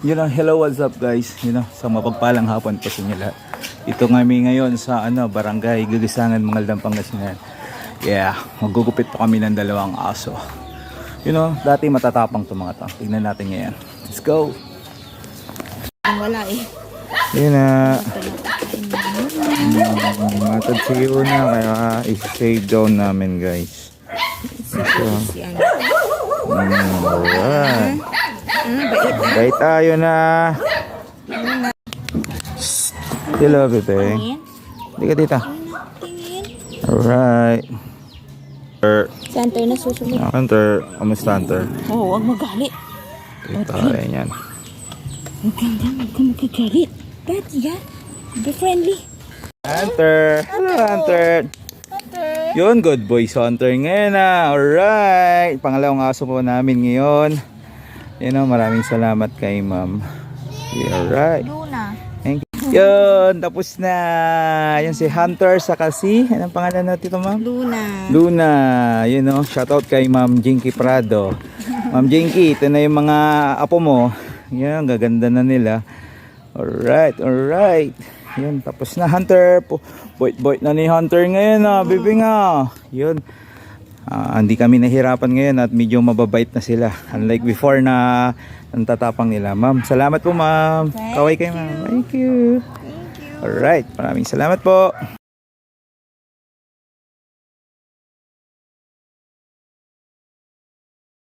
Hello, what's up guys? Sa mapagpalang hapon po sa inyo lahat. Ito kami ngayon sa Barangay Gugusangan, Mangaldam, Pangasinan. Yeah, magugupit po kami ng dalawang aso. Dati matatapang to mga to. Tignan natin ngayon. Let's go! Wala eh. Yun na. Matad sige una, kaya i-save down namin guys. Alright. Bait tayo na. Hello, bebe. Hindi ka tita. Alright. Si Hunter na susunod. Hunter, kamusta Hunter? Oo, huwag magalit. Tita, ayan yan. Huwag ka magagalit. Daddy, ya. Be friendly. Hunter! Hello, Hunter! Yun, good boy si Hunter ngayon na. Alright. Pangalawang aso po namin ngayon. Maraming salamat kay ma'am. Alright. Luna. Thank you. Yun, tapos na. Yan si Hunter sa kasi. Anong pangalan natin ito, ma'am? Luna. Luna. Shoutout kay Ma'am Jinky Prado. Ma'am Jinky, ito na yung mga apo mo. Yan, gaganda na nila. Alright, alright. Yun, tapos na Hunter. Boit na ni Hunter ngayon, baby nga. Yun. Hindi kami nahirapan ngayon at medyo mababait na sila. Unlike before na nantatapang nila. Ma'am, salamat po ma'am. Kaway kayo ma'am. Thank you. Alright, maraming salamat po.